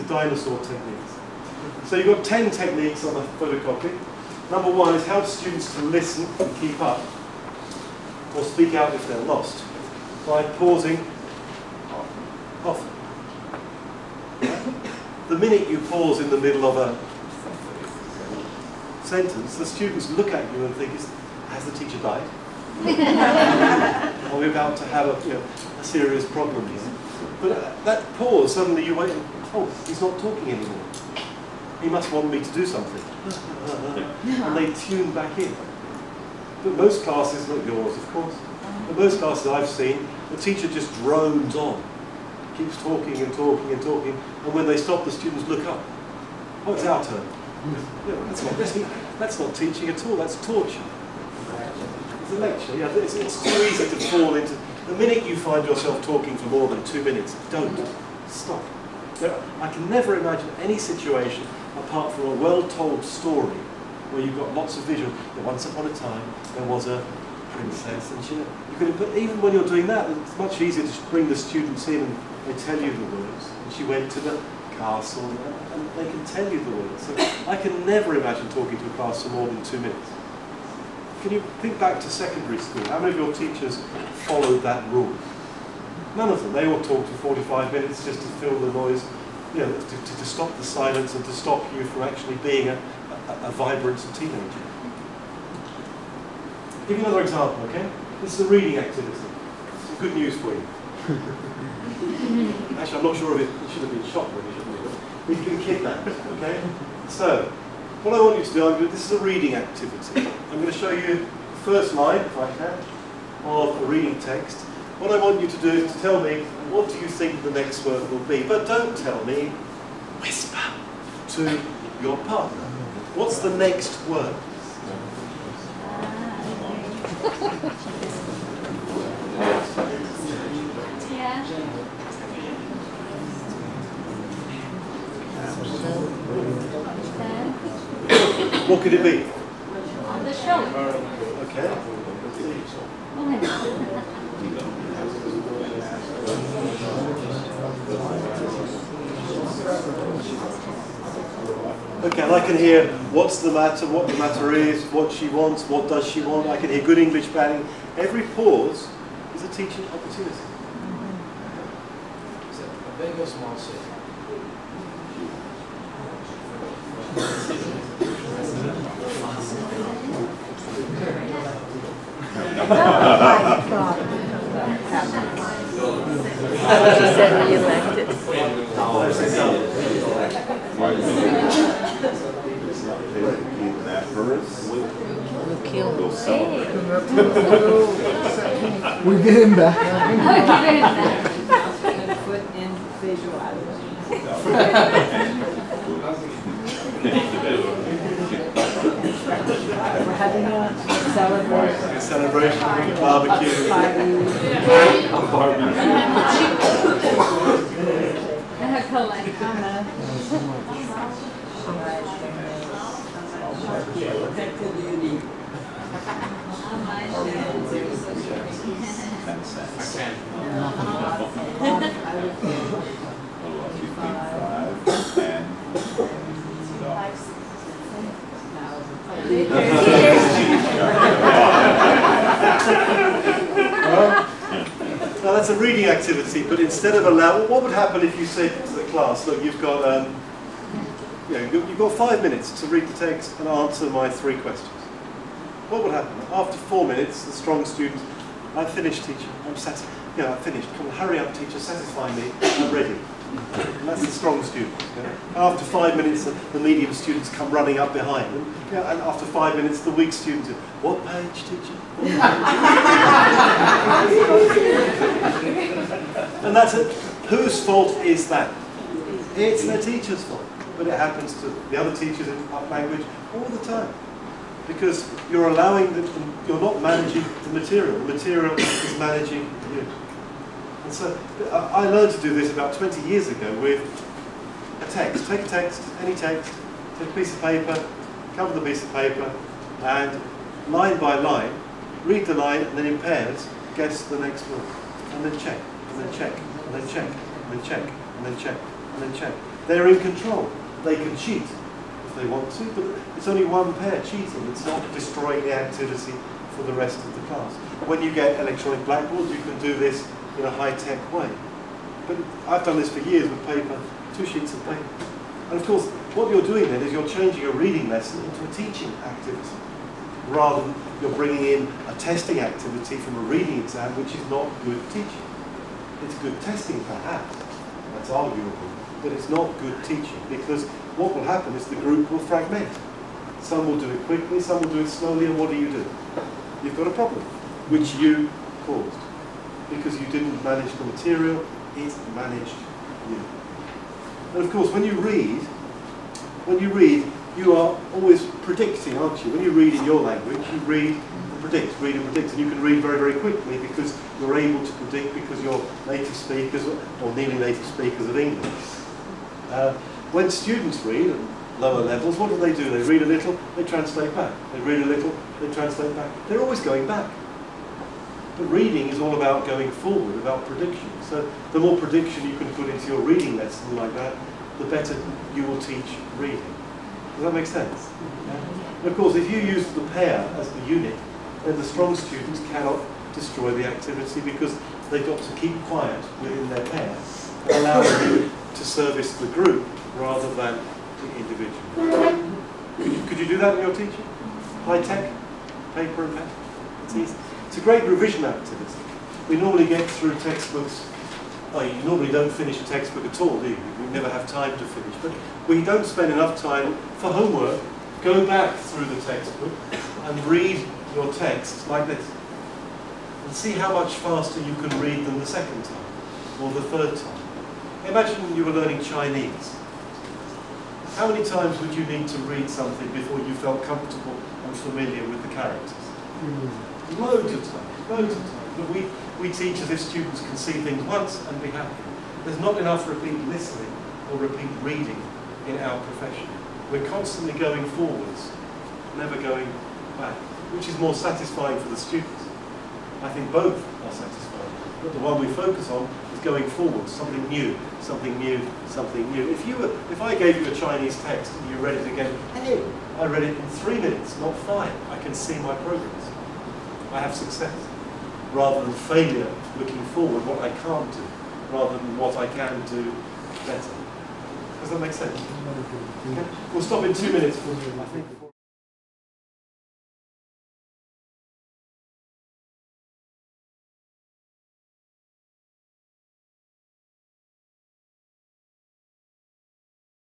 dinosaur techniques. So you've got 10 techniques on the photocopy. Number 1 is help students to listen and keep up, or speak out if they're lost, by pausing often. The minute you pause in the middle of a sentence, the students look at you and think, has the teacher died? Are we about to have a serious problem here? But that pause, suddenly you wait, oh, he's not talking anymore. He must want me to do something. And they tune back in. But most classes, not yours of course, but most classes I've seen, the teacher just drones on, keeps talking and talking and talking, and when they stop, the students look up. Oh, it's our turn. That's not teaching at all, that's torture. It's a lecture, yeah, it's too easy to fall into. The minute you find yourself talking for more than 2 minutes, don't. Stop. I can never imagine any situation apart from a well-told story where you've got lots of visual. Once upon a time, there was a princess, and you can, even when you're doing that, it's much easier to bring the students in and they tell you the words. And she went to the castle, and they can tell you the words. So I can never imagine talking to a class for more than 2 minutes. Can you think back to secondary school? How many of your teachers followed that rule? None of them. They all talked for 45 minutes just to fill the noise, to stop the silence and to stop you from actually being a vibrant teenager. I'll give you another example, okay? This is a reading activity. Some good news for you. Actually, I'm not sure if it should have been shot really, shouldn't it? We've been kidnapped, okay? So, what I want you to do, this is a reading activity. I'm going to show you the first line, if I can, of a reading text. What I want you to do is to tell me, what do you think the next word will be? But don't tell me, whisper to your partner. What's the next word? What could it be? On the shoulder. Okay. Okay, and I can hear what's the matter, what the matter is, what she wants, what does she want. I can hear good English, bad English. Every pause is a teaching opportunity. Is it a big or small city? Oh my God. She said re-elected. We'll kill him. We'll get him back. Put in visual. We're having a celebration. Celebration, barbecue. Now that's a reading activity, but instead of what would happen if you said to the class, look, you've got you've got 5 minutes to read the text and answer my 3 questions. What would happen? After 4 minutes, the strong student, I've finished, teacher, I'm satisfied. Yeah, I've finished. Come on, hurry up, teacher, satisfy me, I'm ready. And that's the strong student. After 5 minutes, the medium students come running up behind them. And after 5 minutes, the weak students, what page, teacher? What page? And that's it. Whose fault is that? It's their teacher's fault. But it happens to the other teachers in language all the time. Because you're allowing you're not managing the material. The material is managing you. And so I learned to do this about 20 years ago with a text. Take a text, any text, take a piece of paper, cover the piece of paper, and line by line, read the line, and then in pairs, guess the next word. And then check, and then check, and then check, and then check, and then check, and then check. They're in control. They can cheat if they want to, but it's only one pair cheating. It's not destroying the activity for the rest of the class. When you get electronic blackboards, you can do this in a high-tech way. But I've done this for years with paper, 2 sheets of paper. And of course, what you're doing then is you're changing a reading lesson into a teaching activity, rather than you're bringing in a testing activity from a reading exam, which is not good teaching. It's good testing perhaps, that's arguable, but it's not good teaching, because what will happen is the group will fragment. Some will do it quickly, some will do it slowly, and what do? You've got a problem, which you caused, because you didn't manage the material, it managed you. And of course, when you read, you are always predicting, aren't you? When you read in your language, you read and predict, and you can read very, very quickly because you're able to predict because you're native speakers or nearly native speakers of English. When students read at lower levels, what do? They read a little, they translate back. They read a little, they translate back. They're always going back. But reading is all about going forward, about prediction. So the more prediction you can put into your reading lesson like that, the better you will teach reading. Does that make sense? Yeah. And of course, if you use the pair as the unit, then the strong students cannot destroy the activity because they've got to keep quiet within their pair and allow you to service the group rather than the individual. Could you do that in your teaching? High-tech, paper and pen? It's easy. It's a great revision activity. We normally get through textbooks. Oh, you normally don't finish a textbook at all, do you? We never have time to finish. But we don't spend enough time for homework. Go back through the textbook and read your text like this. And see how much faster you can read than the second time or the third time. Imagine you were learning Chinese. How many times would you need to read something before you felt comfortable and familiar with the characters? Loads of times, loads of times. But we teach as if students can see things once and be happy. There's not enough repeat listening or repeat reading in our profession. We're constantly going forwards, never going back, which is more satisfying for the students. I think both are satisfying, but the one we focus on is going forward, something new, something new, something new. If I gave you a Chinese text and you read it again, hey, I read it in 3 minutes, not 5. I can see my progress. I have success, rather than failure, looking forward, what I can't do, rather than what I can do better. Does that make sense? Okay. We'll stop in 2 minutes, I think.